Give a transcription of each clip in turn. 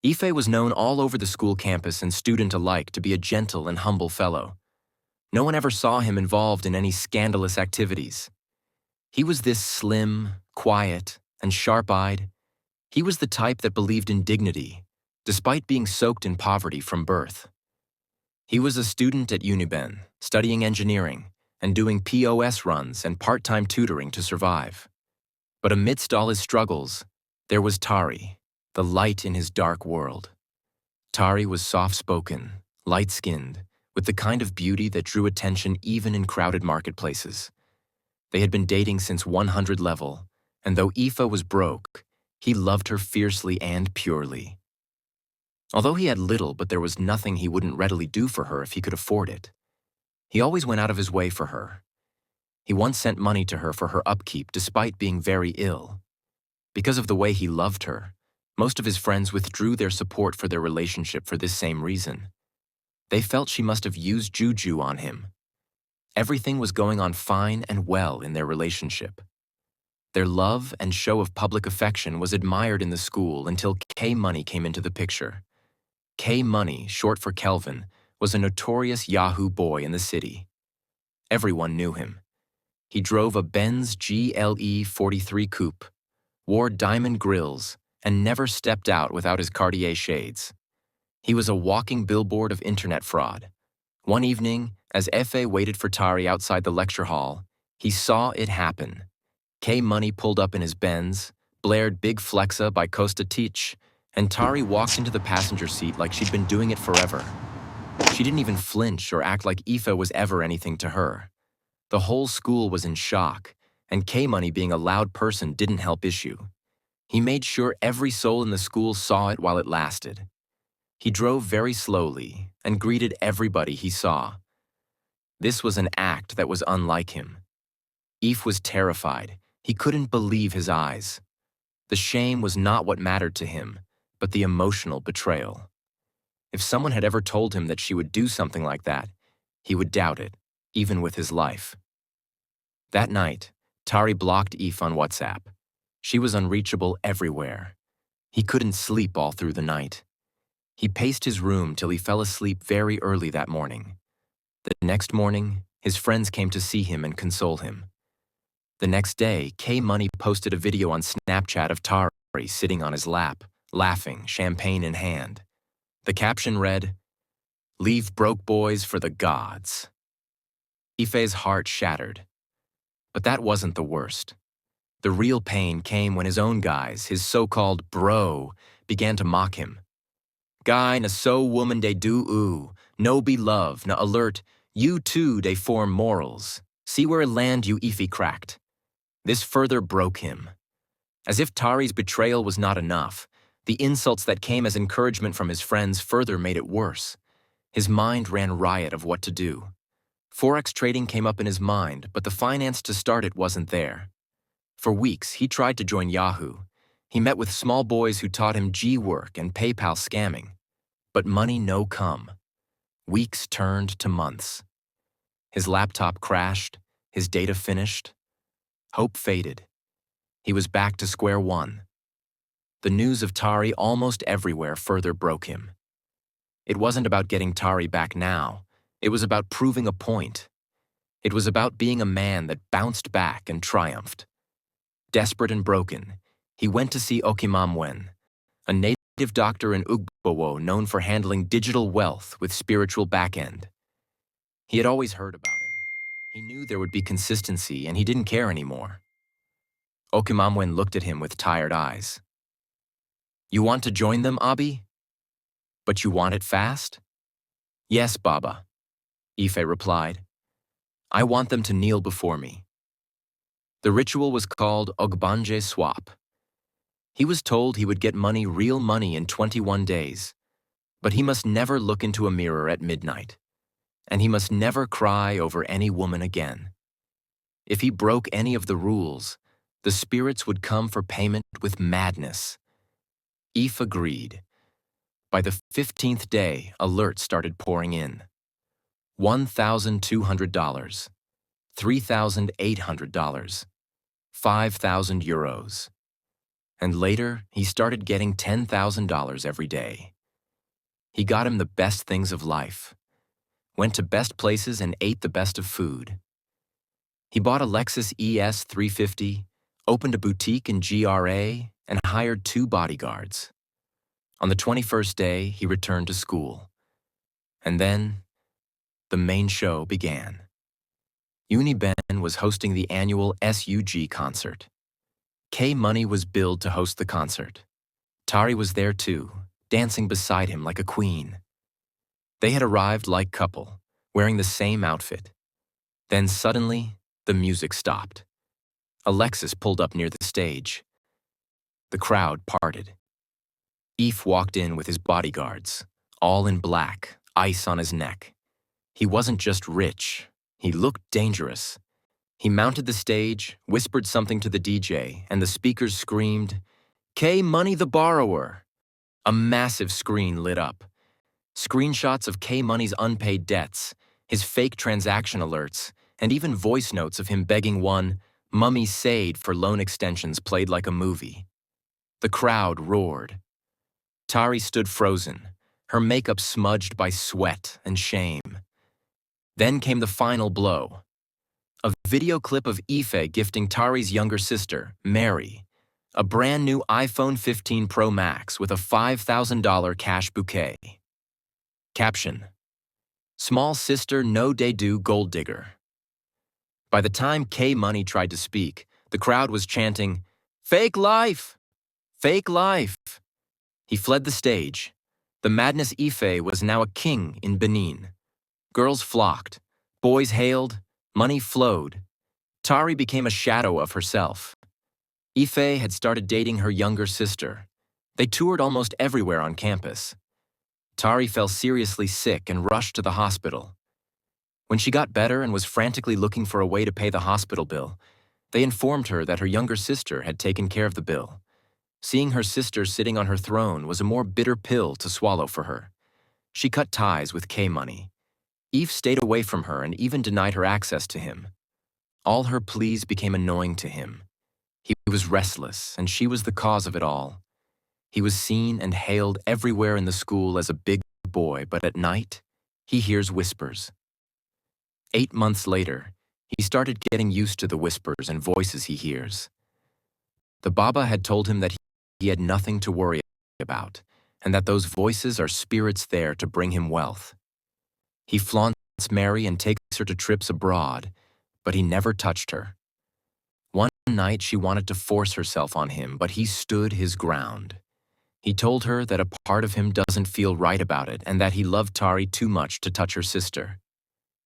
Ife was known all over the school campus and student alike to be a gentle and humble fellow. No one ever saw him involved in any scandalous activities. He was this slim, quiet, and sharp-eyed. He was the type that believed in dignity, despite being soaked in poverty from birth. He was a student at UNIBEN, studying engineering, and doing POS runs and part-time tutoring to survive. But amidst all his struggles, there was Tari, the light in his dark world. Tari was soft-spoken, light-skinned, with the kind of beauty that drew attention even in crowded marketplaces. They had been dating since 100 level, and though Ife was broke, he loved her fiercely and purely. Although he had little, but there was nothing he wouldn't readily do for her if he could afford it. He always went out of his way for her. He once sent money to her for her upkeep despite being very ill. Because of the way he loved her, most of his friends withdrew their support for their relationship for this same reason. They felt she must have used juju on him. Everything was going on fine and well in their relationship. Their love and show of public affection was admired in the school until K-Money came into the picture. K-Money, short for Kelvin, was a notorious Yahoo boy in the city. Everyone knew him. He drove a Benz GLE 43 coupe, wore diamond grills, and never stepped out without his Cartier shades. He was a walking billboard of internet fraud. One evening, as Efe waited for Tari outside the lecture hall, he saw it happen. K-Money pulled up in his Benz, blared Big Flexa by Costa Teach, and Tari walked into the passenger seat like she'd been doing it forever. She didn't even flinch or act like Ife was ever anything to her. The whole school was in shock, and K-Money being a loud person didn't help issue. He made sure every soul in the school saw it while it lasted. He drove very slowly and greeted everybody he saw. This was an act that was unlike him. Ife was terrified. He couldn't believe his eyes. The shame was not what mattered to him, but the emotional betrayal. If someone had ever told him that she would do something like that, he would doubt it, even with his life. That night, Tari blocked Ife on WhatsApp. She was unreachable everywhere. He couldn't sleep all through the night. He paced his room till he fell asleep very early that morning. The next morning, his friends came to see him and console him. The next day, K-Money posted a video on Snapchat of Tari sitting on his lap, laughing, champagne in hand. The caption read, "Leave broke boys for the gods." Ife's heart shattered. But that wasn't the worst. The real pain came when his own guys, his so-called bro, began to mock him. Guy na so woman de do ooh, no be love, na alert, you too de form morals. See where land you Ife cracked. This further broke him. As if Tari's betrayal was not enough, the insults that came as encouragement from his friends further made it worse. His mind ran riot of what to do. Forex trading came up in his mind, but the finance to start it wasn't there. For weeks, he tried to join Yahoo. He met with small boys who taught him G-work and PayPal scamming. But money no come. Weeks turned to months. His laptop crashed, his data finished. Hope faded. He was back to square one. The news of Tari almost everywhere further broke him. It wasn't about getting Tari back now. It was about proving a point. It was about being a man that bounced back and triumphed. Desperate and broken, he went to see Okhimamwen, a native doctor in Ugbowo known for handling digital wealth with spiritual back-end. He had always heard about him. He knew there would be consistency, and he didn't care anymore. Okhimamwen looked at him with tired eyes. "You want to join them, Abi? But you want it fast?" "Yes, Baba," Ife replied. "I want them to kneel before me." The ritual was called Ogbanje Swap. He was told he would get money, real money, in 21 days, but he must never look into a mirror at midnight, and he must never cry over any woman again. If he broke any of the rules, the spirits would come for payment with madness. Ife agreed. By the 15th day, alerts started pouring in. $1,200, $3,800, €5,000. and later he started getting $10,000 every day. He got him the best things of life, went to best places and ate the best of food. He bought a Lexus ES 350, opened a boutique in GRA, and hired 2 bodyguards. On the 21st day, he returned to school. And then, the main show began. UNIBEN was hosting the annual SUG concert. K-Money was billed to host the concert. Tari was there too, dancing beside him like a queen. They had arrived like couple, wearing the same outfit. Then suddenly, the music stopped. A Lexus pulled up near the stage. The crowd parted. Eve walked in with his bodyguards, all in black, ice on his neck. He wasn't just rich, he looked dangerous. He mounted the stage, whispered something to the DJ, and the speakers screamed, "K-Money the borrower!" A massive screen lit up. Screenshots of K-Money's unpaid debts, his fake transaction alerts, and even voice notes of him begging one, Mummy Said, for loan extensions played like a movie. The crowd roared. Tari stood frozen, her makeup smudged by sweat and shame. Then came the final blow. A video clip of Ife gifting Tari's younger sister, Mary, a brand new iPhone 15 Pro Max with a $5,000 cash bouquet. Caption: Small sister no day do gold digger. By the time K-Money tried to speak, the crowd was chanting, "Fake life! Fake life!" He fled the stage. The Madness Ife was now a king in Benin. Girls flocked, boys hailed, money flowed. Tari became a shadow of herself. Ife had started dating her younger sister. They toured almost everywhere on campus. Tari fell seriously sick and rushed to the hospital. When she got better and was frantically looking for a way to pay the hospital bill, they informed her that her younger sister had taken care of the bill. Seeing her sister sitting on her throne was a more bitter pill to swallow for her. She cut ties with K-Money. Eve stayed away from her and even denied her access to him. All her pleas became annoying to him. He was restless, and she was the cause of it all. He was seen and hailed everywhere in the school as a big boy, but at night, he hears whispers. 8 months later, he started getting used to the whispers and voices he hears. The Baba had told him that he had nothing to worry about, and that those voices are spirits there to bring him wealth. He flaunts Mary and takes her to trips abroad, but he never touched her. One night she wanted to force herself on him, but he stood his ground. He told her that a part of him doesn't feel right about it and that he loved Tari too much to touch her sister.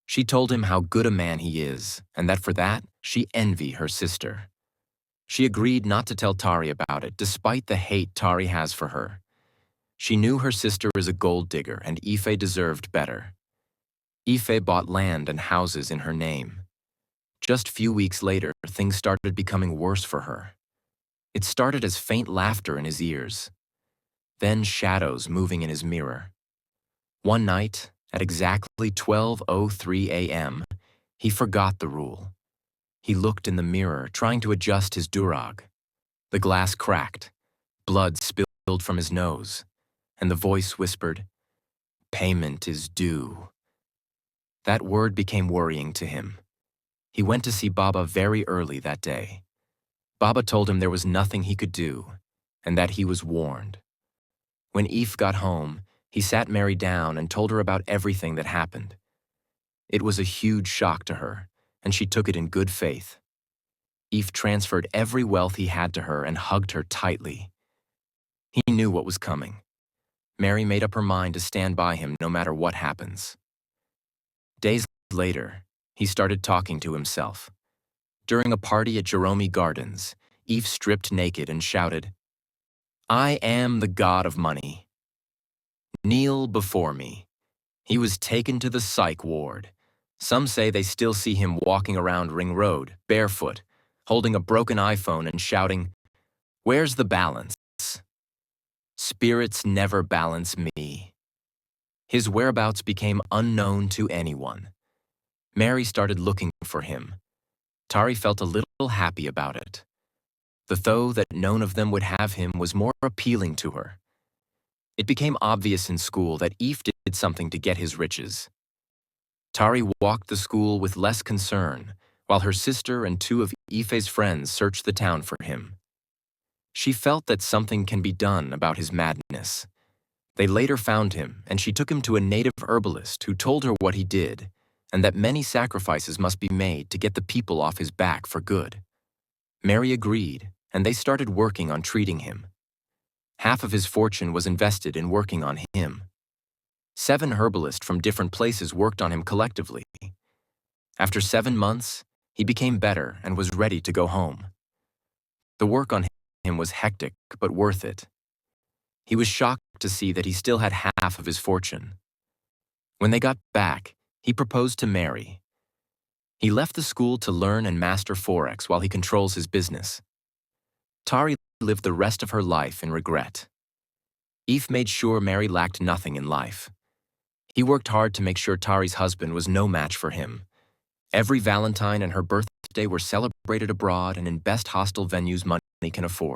She told him how good a man he is, and that for that, she envied her sister. She agreed not to tell Tari about it, despite the hate Tari has for her. She knew her sister is a gold digger, and Ife deserved better. Ife bought land and houses in her name. Just few weeks later, things started becoming worse for her. It started as faint laughter in his ears, then shadows moving in his mirror. One night, at exactly 12:03 a.m., he forgot the rule. He looked in the mirror, trying to adjust his durag. The glass cracked, blood spilled from his nose, and the voice whispered, "Payment is due." That word became worrying to him. He went to see Baba very early that day. Baba told him there was nothing he could do, and that he was warned. When Eve got home, he sat Mary down and told her about everything that happened. It was a huge shock to her, and she took it in good faith. Eve transferred every wealth he had to her and hugged her tightly. He knew what was coming. Mary made up her mind to stand by him no matter what happens. Days later, he started talking to himself. During a party at Jerome Gardens, Eve stripped naked and shouted, "I am the god of money. Kneel before me." He was taken to the psych ward. Some say they still see him walking around Ring Road, barefoot, holding a broken iPhone and shouting, "Where's the balance? Spirits never balance me." His whereabouts became unknown to anyone. Mary started looking for him. Tari felt a little happy about it. The thought that none of them would have him was more appealing to her. It became obvious in school that Eve did something to get his riches. Tari walked the school with less concern, while her sister and two of Ife's friends searched the town for him. She felt that something can be done about his madness. They later found him, and she took him to a native herbalist who told her what he did, and that many sacrifices must be made to get the people off his back for good. Mary agreed, and they started working on treating him. Half of his fortune was invested in working on him. 7 herbalists from different places worked on him collectively. After 7 months, he became better and was ready to go home. The work on him was hectic, but worth it. He was shocked to see that he still had half of his fortune. When they got back, he proposed to Mary. He left the school to learn and master Forex while he controls his business. Tari lived the rest of her life in regret. Eve made sure Mary lacked nothing in life. He worked hard to make sure Tari's husband was no match for him. Every Valentine and her birthday were celebrated abroad and in best hostel venues money can afford.